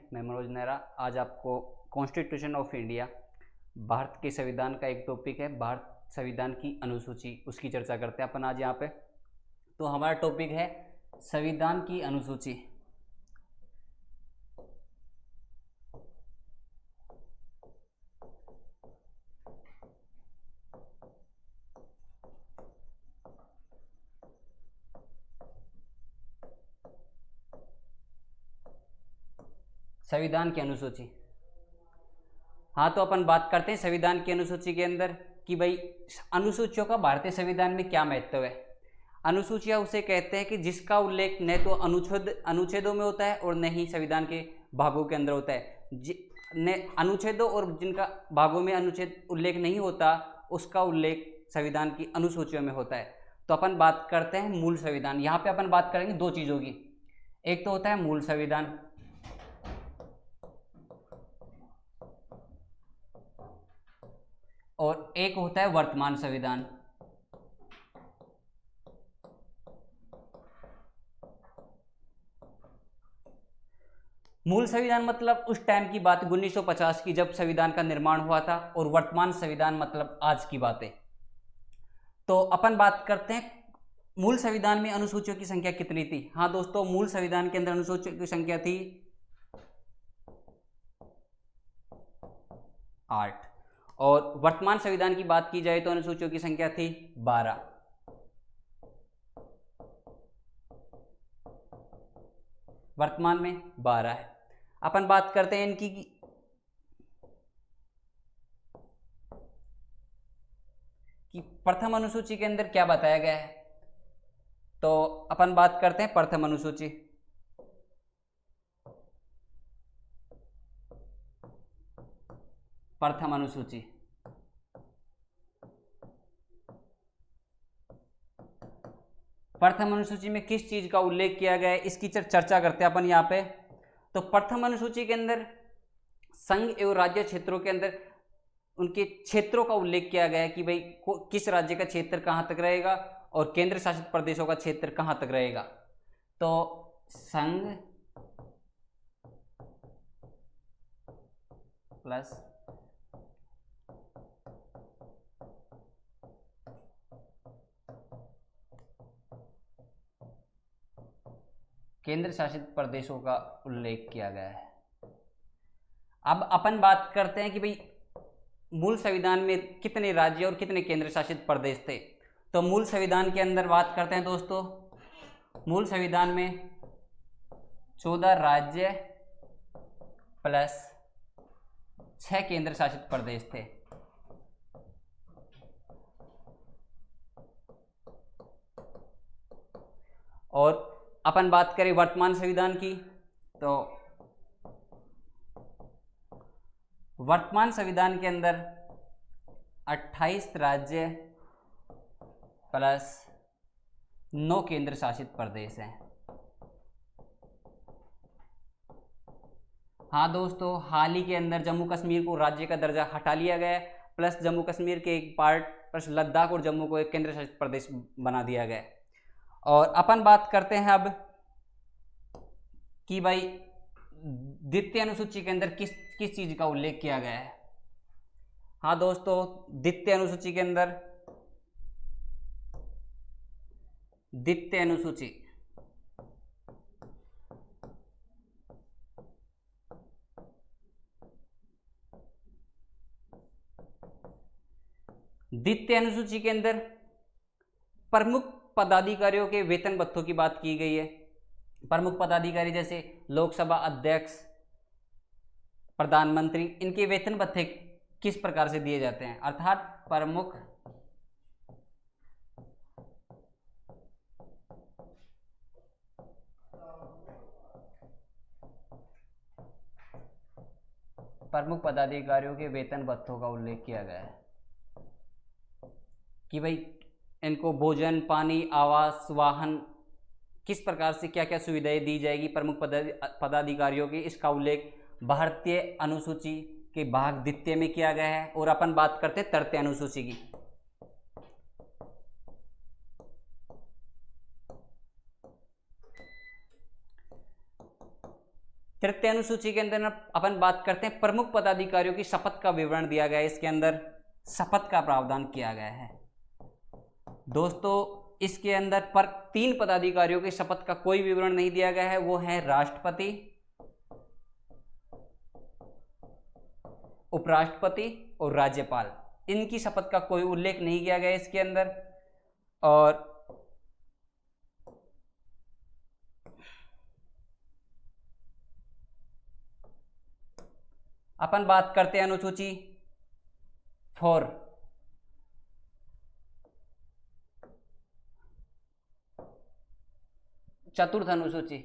मैं मनोज नेहरा। आज आपको कॉन्स्टिट्यूशन ऑफ इंडिया, भारत के संविधान का एक टॉपिक है, भारत संविधान की अनुसूची, उसकी चर्चा करते हैं अपन आज यहाँ पे। तो हमारा टॉपिक है संविधान की अनुसूची। संविधान की अनुसूची, हाँ, तो अपन बात करते हैं संविधान की अनुसूची के अंदर कि भाई अनुसूचियों का भारतीय संविधान में क्या महत्व है। अनुसूचियां उसे कहते हैं कि जिसका उल्लेख न तो अनुच्छेदों में होता है और न ही संविधान के भागों के अंदर होता है। न अनुच्छेदों और जिनका भागों में अनुच्छेद उल्लेख नहीं होता, उसका उल्लेख संविधान की अनुसूचियों में होता है। तो अपन बात करते हैं मूल संविधान। यहाँ पे अपन बात करेंगे दो चीज़ों की, एक तो होता है मूल संविधान और एक होता है वर्तमान संविधान। मूल संविधान मतलब उस टाइम की बात 1950 की, जब संविधान का निर्माण हुआ था, और वर्तमान संविधान मतलब आज की बात है। तो अपन बात करते हैं मूल संविधान में अनुसूचियों की संख्या कितनी थी। हाँ दोस्तों, मूल संविधान के अंदर अनुसूचियों की संख्या थी 8, और वर्तमान संविधान की बात की जाए तो अनुसूचियों की संख्या थी 12। वर्तमान में 12 है। अपन बात करते हैं इनकी कि प्रथम अनुसूची के अंदर क्या बताया गया है। तो अपन बात करते हैं प्रथम अनुसूची। प्रथम अनुसूची प्रथम अनुसूची में किस चीज का उल्लेख किया गया है, इसकी चर्चा करते हैं अपन यहाँ पे। तो प्रथम अनुसूची के अंदर संघ एवं राज्य क्षेत्रों के अंदर उनके क्षेत्रों का उल्लेख किया गया है कि भाई किस राज्य का क्षेत्र कहाँ तक रहेगा और केंद्र शासित प्रदेशों का क्षेत्र कहाँ तक रहेगा। तो संघ प्लस केंद्र शासित प्रदेशों का उल्लेख किया गया है। अब अपन बात करते हैं कि भाई मूल संविधान में कितने राज्य और कितने केंद्र शासित प्रदेश थे। तो मूल संविधान के अंदर बात करते हैं दोस्तों, मूल संविधान में 14 राज्य प्लस 6 केंद्र शासित प्रदेश थे। और अपन बात करें वर्तमान संविधान की, तो वर्तमान संविधान के अंदर 28 राज्य प्लस 9 केंद्र शासित प्रदेश हैं। हाँ दोस्तों, हाल ही के अंदर जम्मू कश्मीर को राज्य का दर्जा हटा लिया गया, प्लस जम्मू कश्मीर के एक पार्ट प्लस लद्दाख और जम्मू को एक केंद्र शासित प्रदेश बना दिया गया। और अपन बात करते हैं अब कि भाई द्वितीय अनुसूची के अंदर किस किस चीज का उल्लेख किया गया है। हाँ दोस्तों, द्वितीय अनुसूची के अंदर द्वितीय अनुसूची द्वितीय अनुसूची के अंदर प्रमुख पदाधिकारियों के वेतन भत्तों की बात की गई है। प्रमुख पदाधिकारी जैसे लोकसभा अध्यक्ष, प्रधानमंत्री, इनके वेतन भत्ते किस प्रकार से दिए जाते हैं, अर्थात प्रमुख पदाधिकारियों के वेतन भत्तों का उल्लेख किया गया है कि भाई इनको भोजन, पानी, आवास, वाहन, किस प्रकार से क्या क्या सुविधाएं दी जाएगी प्रमुख पदाधिकारियों की, इसका उल्लेख भारतीय अनुसूची के भाग द्वितीय में किया गया है। और अपन बात करते हैं तृतीय अनुसूची की। तृतीय अनुसूची के अंदर अपन बात करते हैं प्रमुख पदाधिकारियों की शपथ का विवरण दिया गया है। इसके अंदर शपथ का प्रावधान किया गया है दोस्तों। इसके अंदर पर 3 पदाधिकारियों की शपथ का कोई विवरण नहीं दिया गया है, वो है राष्ट्रपति, उपराष्ट्रपति और राज्यपाल। इनकी शपथ का कोई उल्लेख नहीं किया गया इसके अंदर। और अपन बात करते हैं अनुसूची 4, चतुर्थ अनुसूची।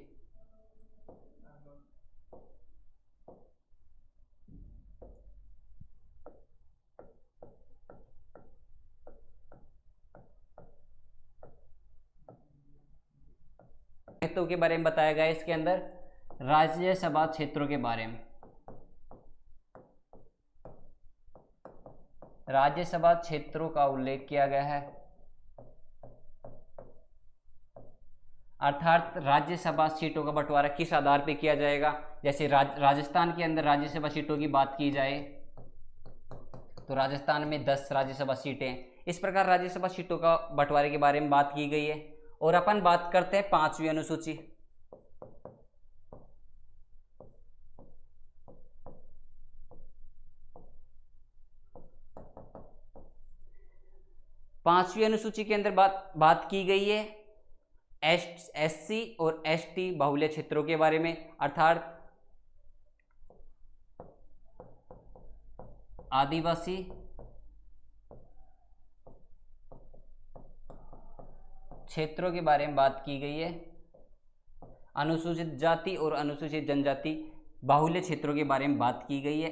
क्षेत्रों के बारे में बताया गया है इसके अंदर, राज्यसभा क्षेत्रों के बारे में। राज्यसभा क्षेत्रों का उल्लेख किया गया है, अर्थात राज्यसभा सीटों का बंटवारा किस आधार पर किया जाएगा। जैसे राजस्थान के अंदर राज्यसभा सीटों की बात की जाए तो राजस्थान में 10 राज्यसभा सीटें, इस प्रकार राज्यसभा सीटों का बंटवारे के बारे में बात की गई है। और अपन बात करते हैं 5वीं अनुसूची। पांचवी अनुसूची के अंदर बात की गई है एससी और एसटी बाहुल्य क्षेत्रों के बारे में, अर्थात आदिवासी क्षेत्रों के बारे में बात की गई है। अनुसूचित जाति और अनुसूचित जनजाति बाहुल्य क्षेत्रों के बारे में बात की गई है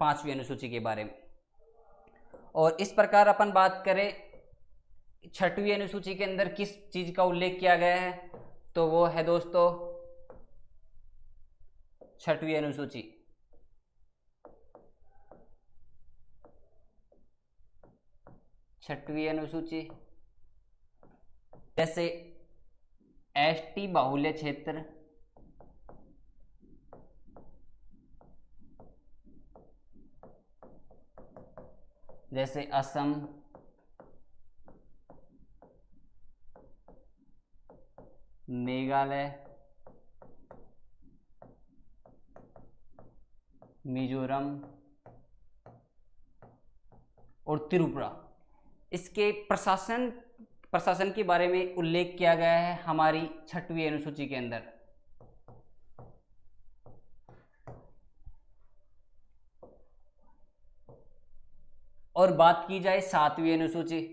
5वीं अनुसूची के बारे में। और इस प्रकार अपन बात करें 6वीं अनुसूची के अंदर किस चीज का उल्लेख किया गया है, तो वो है दोस्तों 6वीं अनुसूची। छठवीं अनुसूची जैसे एसटी बाहुल्य क्षेत्र, जैसे असम, मेघालय, मिजोरम और त्रिपुरा, इसके प्रशासन के बारे में उल्लेख किया गया है हमारी 6वीं अनुसूची के अंदर। और बात की जाए 7वीं अनुसूची,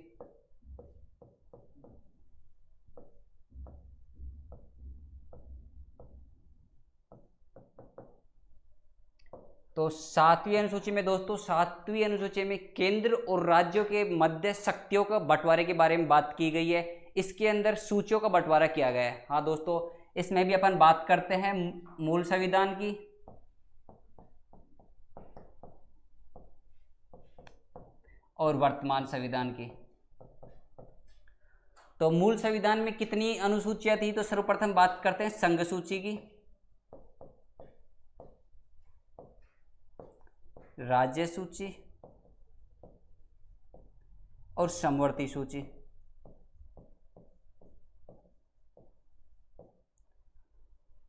तो 7वीं अनुसूची में दोस्तों 7वीं अनुसूची में केंद्र और राज्यों के मध्य शक्तियों का बंटवारे के बारे में बात की गई है। इसके अंदर सूचियों का बंटवारा किया गया है। हाँ दोस्तों, इसमें भी अपन बात करते हैं मूल संविधान की और वर्तमान संविधान की। तो मूल संविधान में कितनी अनुसूचियां थी, तो सर्वप्रथम बात करते हैं संघ सूची की, राज्य सूची और समवर्ती सूची।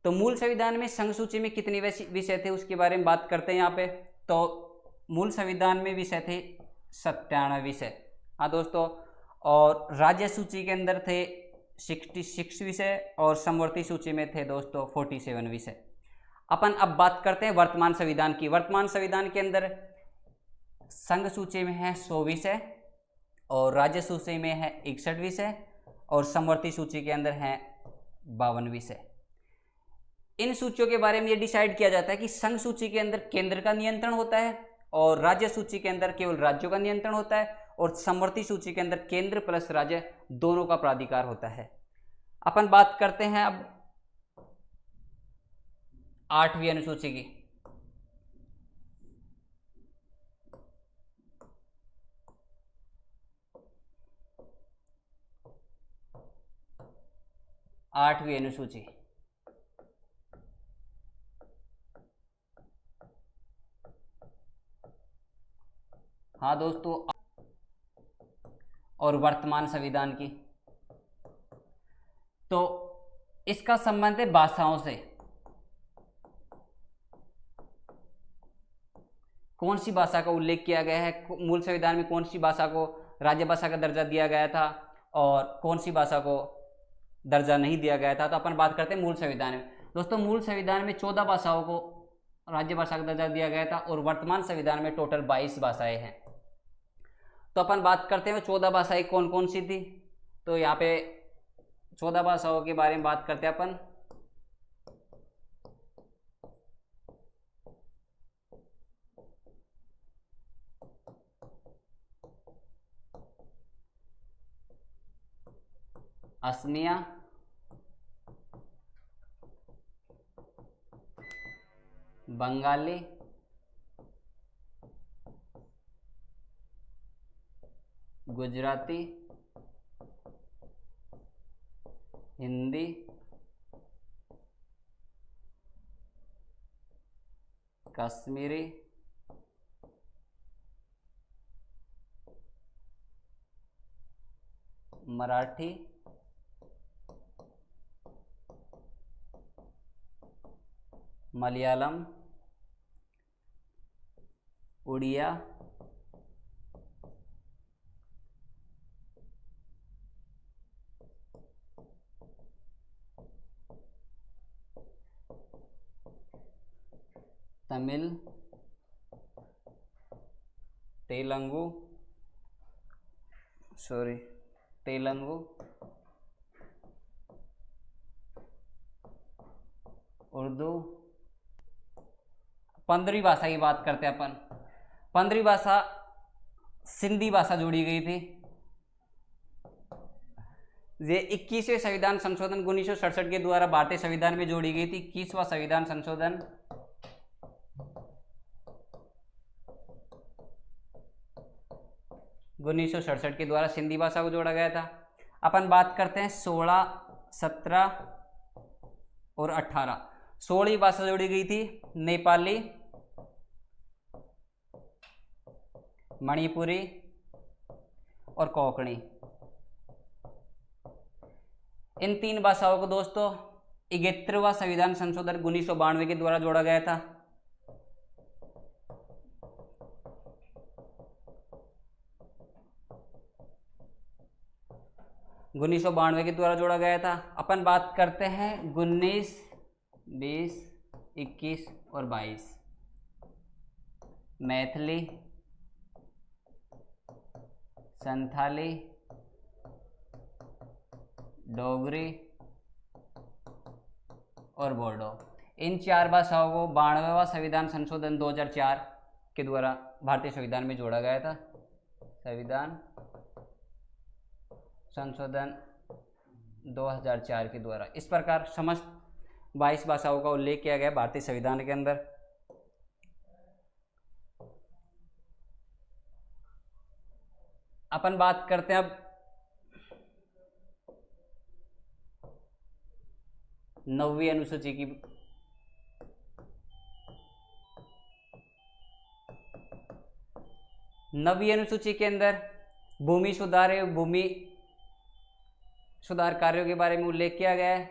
तो मूल संविधान में संघ सूची में कितने विषय थे उसके बारे में बात करते हैं यहाँ पे। तो मूल संविधान में विषय थे 97 विषय। हाँ दोस्तों, और राज्य सूची के अंदर थे 66 विषय और समवर्ती सूची में थे दोस्तों 47 विषय। अपन अब बात करते हैं वर्तमान संविधान की। वर्तमान संविधान के अंदर संघ सूची में है 100 विषय और राज्य सूची में है 61 विषय और समवर्ती सूची के अंदर है 52 विषय। इन सूचियों के बारे में ये डिसाइड किया जाता है कि संघ सूची के अंदर केंद्र का नियंत्रण होता है और राज्य सूची के अंदर केवल राज्यों का नियंत्रण होता है और समवर्ती सूची के अंदर केंद्र प्लस राज्य दोनों का प्राधिकार होता है। अपन बात करते हैं अब 8वीं अनुसूची की। आठवीं अनुसूची हाँ दोस्तों, और वर्तमान संविधान की। तो इसका संबंध है भाषाओं से। कौन सी भाषा का उल्लेख किया गया है, मूल संविधान में कौन सी भाषा को राज्य भाषा का दर्जा दिया गया था और कौन सी भाषा को दर्जा नहीं दिया गया था। तो अपन बात करते हैं मूल संविधान में। दोस्तों, मूल संविधान में 14 भाषाओं को राज्य भाषा का दर्जा दिया गया था और वर्तमान संविधान में टोटल 22 भाषाएं हैं। तो अपन बात करते हैं 14 भाषाएं कौन कौन सी थी। तो यहाँ पे 14 भाषाओं के बारे में बात करते हैं अपन। असमिया, बंगाली, गुजराती, हिंदी, कश्मीरी, मराठी, मलयालम, उड़िया, तमिल, तेलुगु, उर्दू। 15वीं भाषा की बात करते हैं अपन। 15वीं भाषा सिंधी भाषा जोड़ी गई थी। ये 21वें संविधान संशोधन 1967 के द्वारा भारतीय संविधान में जोड़ी गई थी। 21वां संविधान संशोधन 1967 के द्वारा सिंधी भाषा को जोड़ा गया था। अपन बात करते हैं 16, 17 और 18। 16वीं भाषा जोड़ी गई थी नेपाली, मणिपुरी और कोंकणी। इन 3 भाषाओं को दोस्तों 71वां संविधान संशोधन 1992 के द्वारा जोड़ा गया था। उन्नीस सौ 92 के द्वारा जोड़ा गया था। अपन बात करते हैं 19, 20, 21 और 22। मैथिली, संथाली, डोगरी और बोडो। इन 4 भाषाओं को 92वां संविधान संशोधन 2004 के द्वारा भारतीय संविधान में जोड़ा गया था। संविधान संशोधन 2004 के द्वारा इस प्रकार समस्त 22 भाषाओं का उल्लेख किया गया भारतीय संविधान के अंदर। अपन बात करते हैं अब 9वीं अनुसूची की। 9वीं अनुसूची के अंदर भूमि सुधार एवं भूमि सुधार कार्यों के बारे में उल्लेख किया गया है।